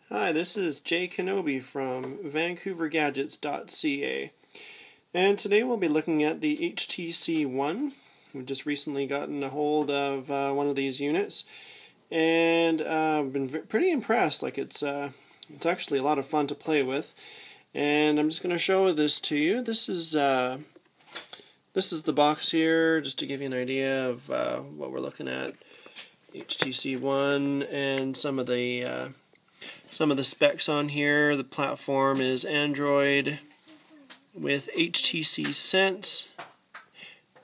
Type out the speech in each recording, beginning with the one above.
Hi, this is Jay Kenobi from VancouverGadgets.ca, and today we'll be looking at the HTC One. We've just recently gotten a hold of one of these units, and I've been pretty impressed. It's actually a lot of fun to play with, and I'm just going to show this to you. This is the box here, just to give you an idea of what we're looking at. HTC One and some of the specs on here. The platform is Android with HTC Sense,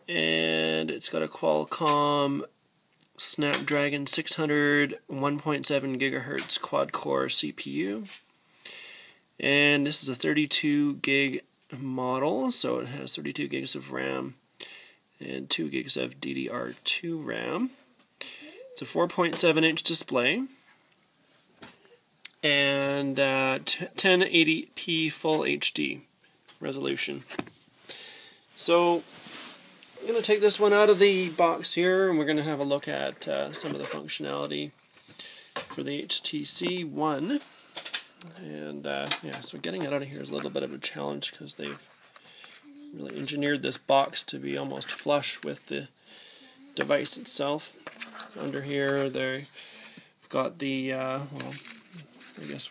and it's got a Qualcomm Snapdragon 600 1.7 gigahertz quad-core CPU, and this is a 32 gig model, so it has 32 gigs of RAM and 2 gigs of DDR2 RAM. It's a 4.7 inch display and 1080p full HD resolution. So I'm going to take this one out of the box here, and we're going to have a look at some of the functionality for the HTC One. And yeah, so getting it out of here is a little bit of a challenge because they've really engineered this box to be almost flush with the device itself. Under here they've got the well, I guess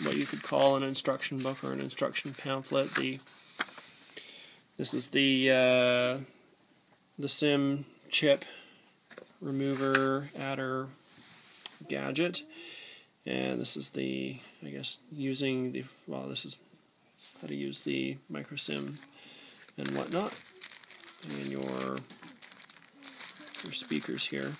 what you could call an instruction book or an instruction pamphlet. This is the SIM chip remover adder gadget, and this is the, I guess, using the, well, this is how to use the micro SIM and whatnot, and your speakers here,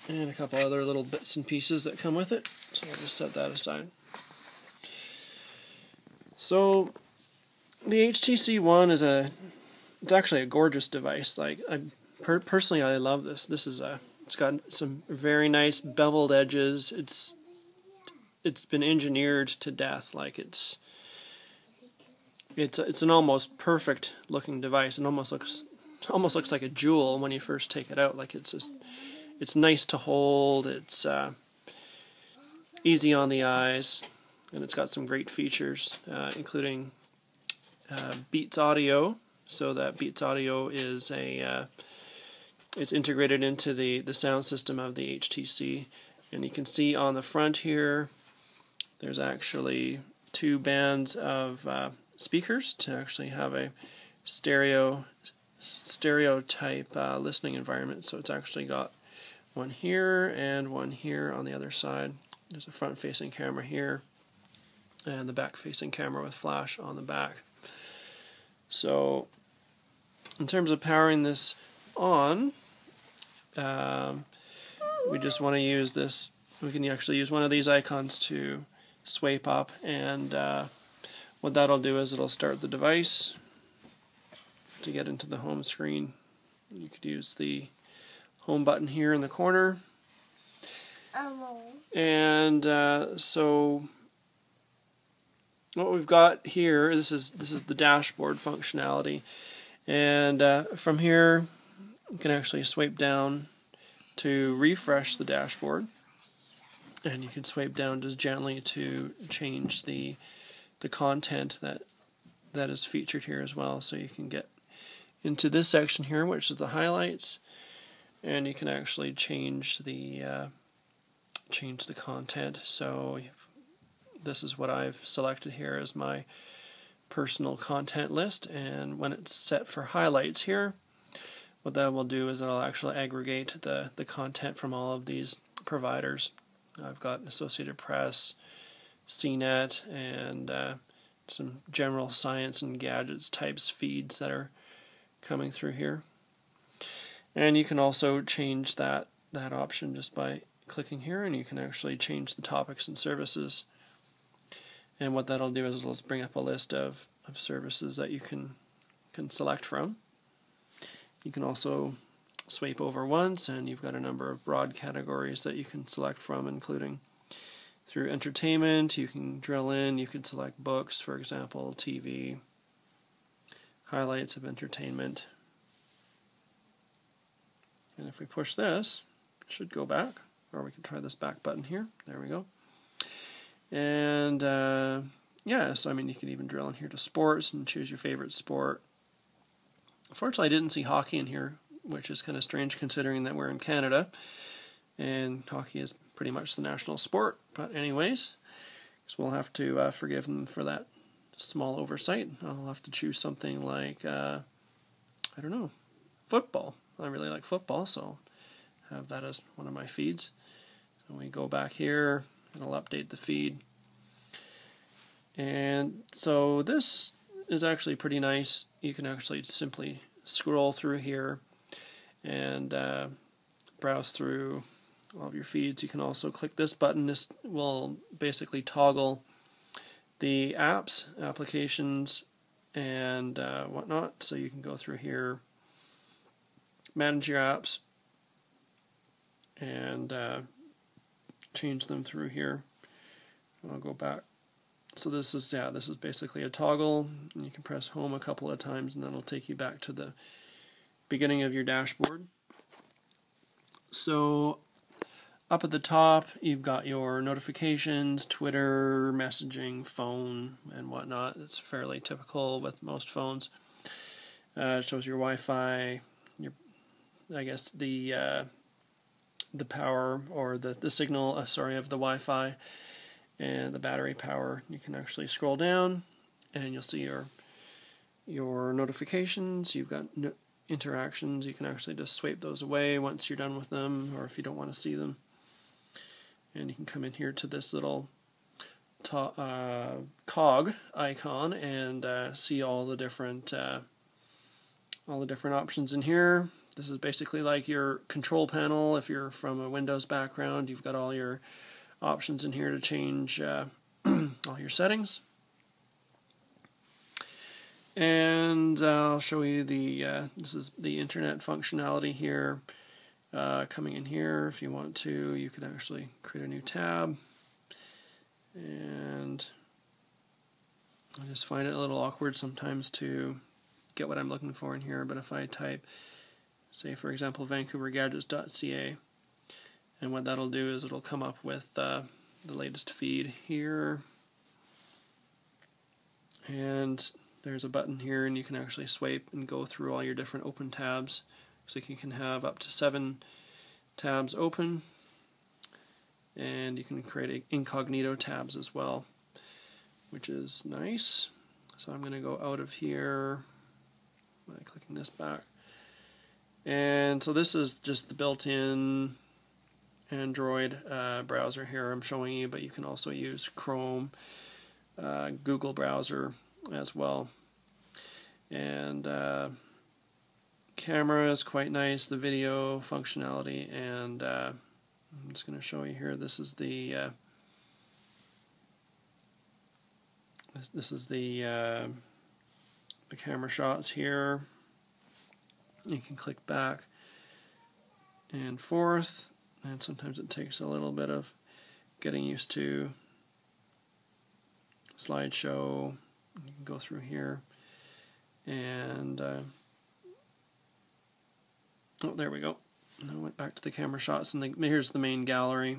and a couple other little bits and pieces that come with it, so I'll just set that aside. So the HTC One is it's actually a gorgeous device. Personally, I love this. It's got some very nice beveled edges. It's been engineered to death. It's an almost perfect looking device. It almost looks like a jewel when you first take it out. It's nice to hold. It's easy on the eyes, and it's got some great features, including Beats Audio. So that Beats Audio is it's integrated into the sound system of the HTC, and you can see on the front here there's actually two bands of speakers to actually have a stereo type listening environment. So it's actually got one here and one here on the other side. There's a front facing camera here and the back facing camera with flash on the back. So in terms of powering this on, we just want to use this. We can actually use one of these icons to swipe up, and what that'll do is it'll start the device. To get into the home screen, you could use the home button here in the corner. And so what we've got here, this is the dashboard functionality, and from here you can actually swipe down to refresh the dashboard, and you can swipe down just gently to change the content that is featured here as well. So you can get into this section here, which is the highlights, and you can actually change the content. So this is what I've selected here as my personal content list, and when it's set for highlights here, what that will do is it'll actually aggregate the content from all of these providers. I've got Associated Press, CNET, and some general science and gadgets types feeds that are coming through here. And you can also change that option just by clicking here, and you can actually change the topics and services. And what that'll do is it'll bring up a list of services that you can select from. You can also swipe over once, and you've got a number of broad categories that you can select from, including through entertainment. You can drill in, you can select books, for example, TV, highlights of entertainment. And if we push this, should go back, or we can try this back button here. There we go. And yeah, so I mean, you can even drill in here to sports and choose your favorite sport. Unfortunately, I didn't see hockey in here, which is kind of strange considering that we're in Canada and hockey is pretty much the national sport. But anyways, so we'll have to forgive them for that small oversight. I'll have to choose something like, I don't know, football. I really like football, so have that as one of my feeds. So we go back here, and I'll update the feed. And so this is actually pretty nice. You can actually simply scroll through here and browse through all of your feeds. You can also click this button. This will basically toggle the apps, applications, and whatnot. So you can go through here, manage your apps, and change them through here. I'll go back. So this is basically a toggle. You can press home a couple of times and that'll take you back to the beginning of your dashboard. So up at the top you've got your notifications, Twitter, messaging, phone, and whatnot. It's fairly typical with most phones. It shows your Wi-Fi, I guess the power or the signal of the Wi-Fi and the battery power. You can actually scroll down and you'll see your notifications. You've got interactions. You can actually just swipe those away once you're done with them, or if you don't want to see them. And you can come in here to this little cog icon and see all the different options in here. This is basically like your control panel. If you're from a Windows background, you've got all your options in here to change all your settings. And I'll show you this is the internet functionality here. Coming in here, if you want to, you can actually create a new tab. And I just find it a little awkward sometimes to get what I'm looking for in here, but if I type, say for example, vancouvergadgets.ca, and what that'll do is it'll come up with the latest feed here, and there's a button here, and you can actually swipe and go through all your different open tabs. So you can have up to 7 tabs open, and you can create incognito tabs as well, which is nice. So I'm going to go out of here by clicking this back. And so this is just the built-in Android browser here I'm showing you, but you can also use Chrome, Google browser as well. And camera is quite nice, the video functionality, and I'm just going to show you here. This is the the camera shots here. You can click back and forth, and sometimes it takes a little bit of getting used to. Slideshow, you can go through here, and oh, there we go. I went back to the camera shots, and here's the main gallery.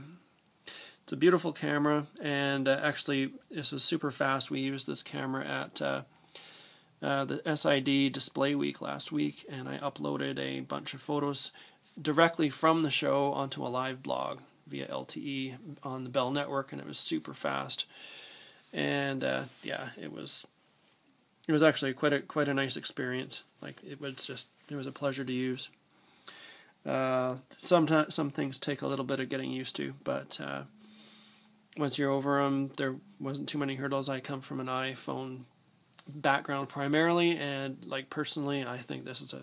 It's a beautiful camera, and actually this was super fast. We used this camera at the SID Display Week last week, and I uploaded a bunch of photos directly from the show onto a live blog via LTE on the Bell network, and it was super fast. And yeah, it was actually quite a nice experience. Like it was a pleasure to use. Sometimes some things take a little bit of getting used to, but once you're over them, there wasn't too many hurdles. I come from an iPhone background primarily, and like personally, I think this is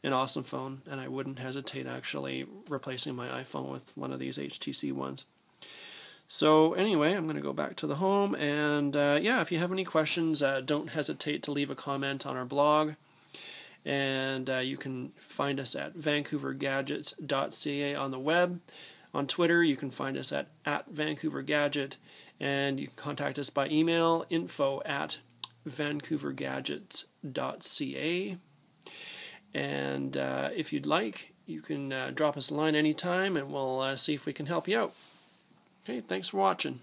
an awesome phone, and I wouldn't hesitate actually replacing my iPhone with one of these HTC Ones. So anyway, I'm going to go back to the home, and yeah, if you have any questions, don't hesitate to leave a comment on our blog. And you can find us at vancouvergadgets.ca on the web. On Twitter, you can find us at @VancouverGadget, and you can contact us by email, info@vancouvergadgets.ca. And if you'd like, you can drop us a line anytime, and we'll see if we can help you out. Okay, thanks for watching.